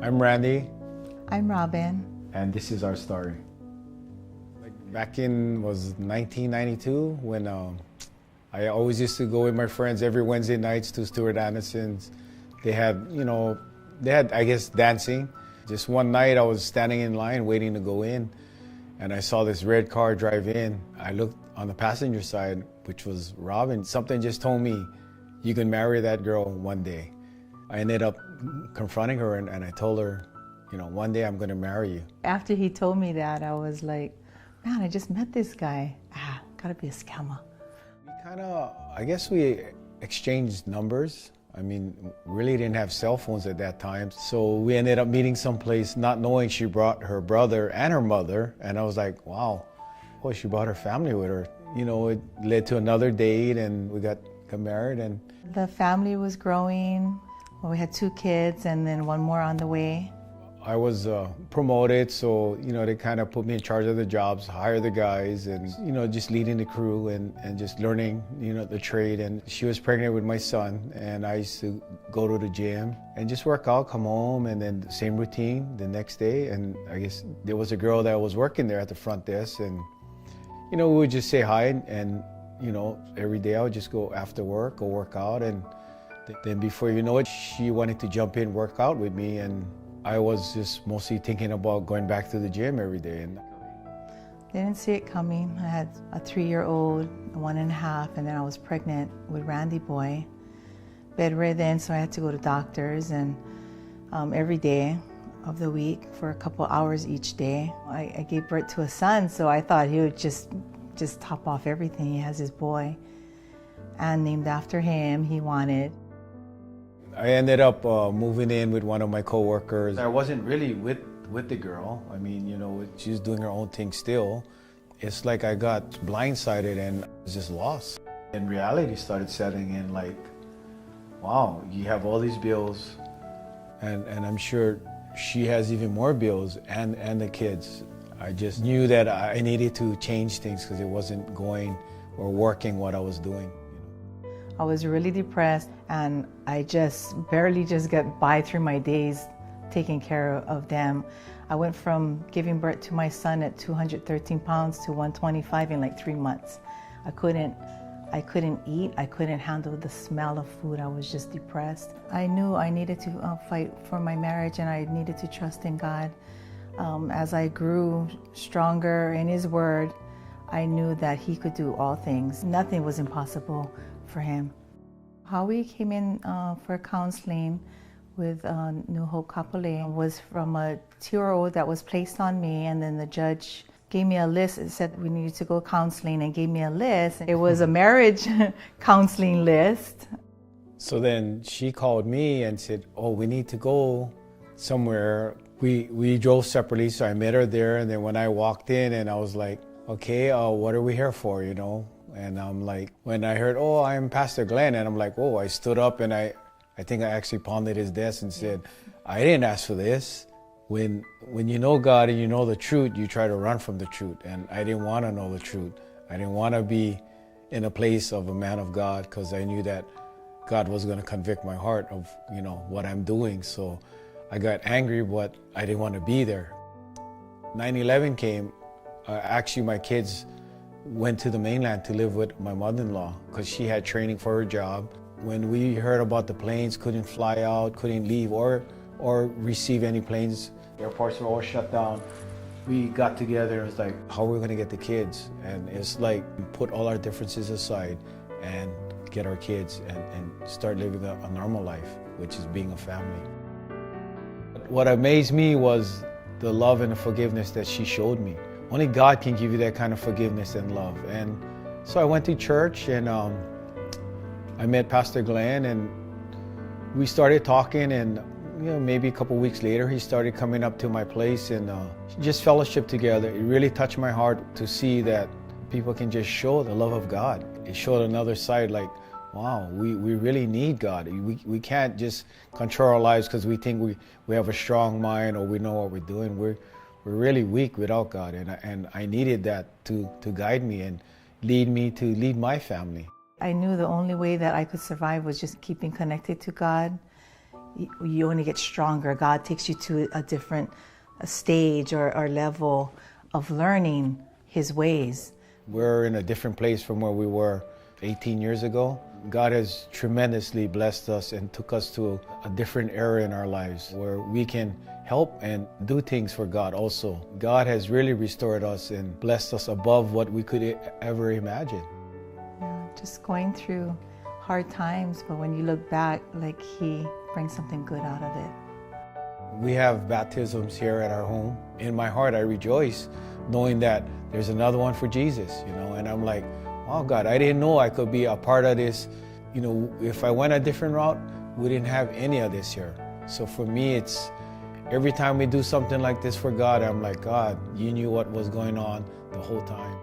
I'm Randy, I'm Robin. and this is our story. Back in was 1992 when I always used to go with my friends every Wednesday nights to Stuart Anderson's. They had, I guess, dancing. Just one night I was standing in line waiting to go in, and I saw this red car drive in. I looked on the passenger side, which was Robin. Something just told me, you can marry that girl one day. I ended up confronting her and I told her, one day I'm gonna marry you. After he told me that, I was like, man, I just met this guy. Gotta be a scammer. I guess we exchanged numbers. I mean, really didn't have cell phones at that time. So we ended up meeting someplace, not knowing she brought her brother and her mother. And I was like, wow, boy, she brought her family with her. It led to another date and we got married. And the family was growing. Well, we had 2 kids and then 1 more on the way. I was promoted, so they kind of put me in charge of the jobs, hire the guys, and just leading the crew and just learning the trade. And she was pregnant with my son, and I used to go to the gym and just work out, come home, and then the same routine the next day. And I guess there was a girl that was working there at the front desk, and we would just say hi, and every day I would just go after work, go work out, and then before you know it, she wanted to jump in, work out with me, and I was just mostly thinking about going back to the gym every day. And They didn't see it coming. I had a 3-year-old, a 1.5, and then I was pregnant with Randy boy, bedridden, so I had to go to doctors, and every day of the week for a couple hours each day. I gave birth to a son, so I thought he would just top off everything. He has his boy, and named after him, he wanted. I ended up moving in with one of my coworkers. I wasn't really with the girl. I mean, she was doing her own thing still. It's like I got blindsided and I was just lost. And reality started setting in, like, wow, you have all these bills, and I'm sure she has even more bills and the kids. I just knew that I needed to change things because it wasn't going or working what I was doing. I was really depressed, and I just barely got by through my days taking care of them. I went from giving birth to my son at 213 pounds to 125 in like 3 months. I couldn't eat. I couldn't handle the smell of food. I was just depressed. I knew I needed to fight for my marriage, and I needed to trust in God. As I grew stronger in His Word, I knew that He could do all things. Nothing was impossible for Him. How we came in for counseling with New Hope Kapolei was from a 2-year-old that was placed on me, and then the judge gave me a list. It said we needed to go counseling and gave me a list. It was a marriage counseling list. So then she called me and said, oh, we need to go somewhere. We drove separately, so I met her there, and then when I walked in and I was like, okay, what are we here for, And I'm like, when I heard, oh, I'm Pastor Glenn, and I'm like, oh, I stood up and I think I actually pounded his desk and said, I didn't ask for this. When you know God and you know the truth, you try to run from the truth. And I didn't want to know the truth. I didn't want to be in a place of a man of God, because I knew that God was going to convict my heart of, what I'm doing. So I got angry, but I didn't want to be there. 9/11 came. Actually, my kids went to the mainland to live with my mother-in-law because she had training for her job. When we heard about the planes, couldn't fly out, couldn't leave or receive any planes. Airports were all shut down. We got together and it was like, how are we going to get the kids? And it's like, put all our differences aside and get our kids and start living a normal life, which is being a family. What amazed me was the love and the forgiveness that she showed me. Only God can give you that kind of forgiveness and love. And so I went to church and I met Pastor Glenn, and we started talking, and maybe a couple weeks later he started coming up to my place and just fellowship together. It really touched my heart to see that people can just show the love of God. It showed another side, like, wow, we really need God. We can't just control our lives because we think we have a strong mind or we know what we're doing. We're really weak without God, and I needed that to guide me and lead me to lead my family. I knew the only way that I could survive was just keeping connected to God, you only get stronger. God takes you to a different stage or level of learning His ways. We're in a different place from where we were 18 years ago. God has tremendously blessed us and took us to a different era in our lives where we can help and do things for God also. God has really restored us and blessed us above what we could ever imagine. Yeah, just going through hard times, but when you look back, like He brings something good out of it. We have baptisms here at our home. In my heart, I rejoice knowing that there's another one for Jesus, and I'm like, oh God, I didn't know I could be a part of this. If I went a different route, we didn't have any of this here. So for me, it's every time we do something like this for God, I'm like, God, you knew what was going on the whole time.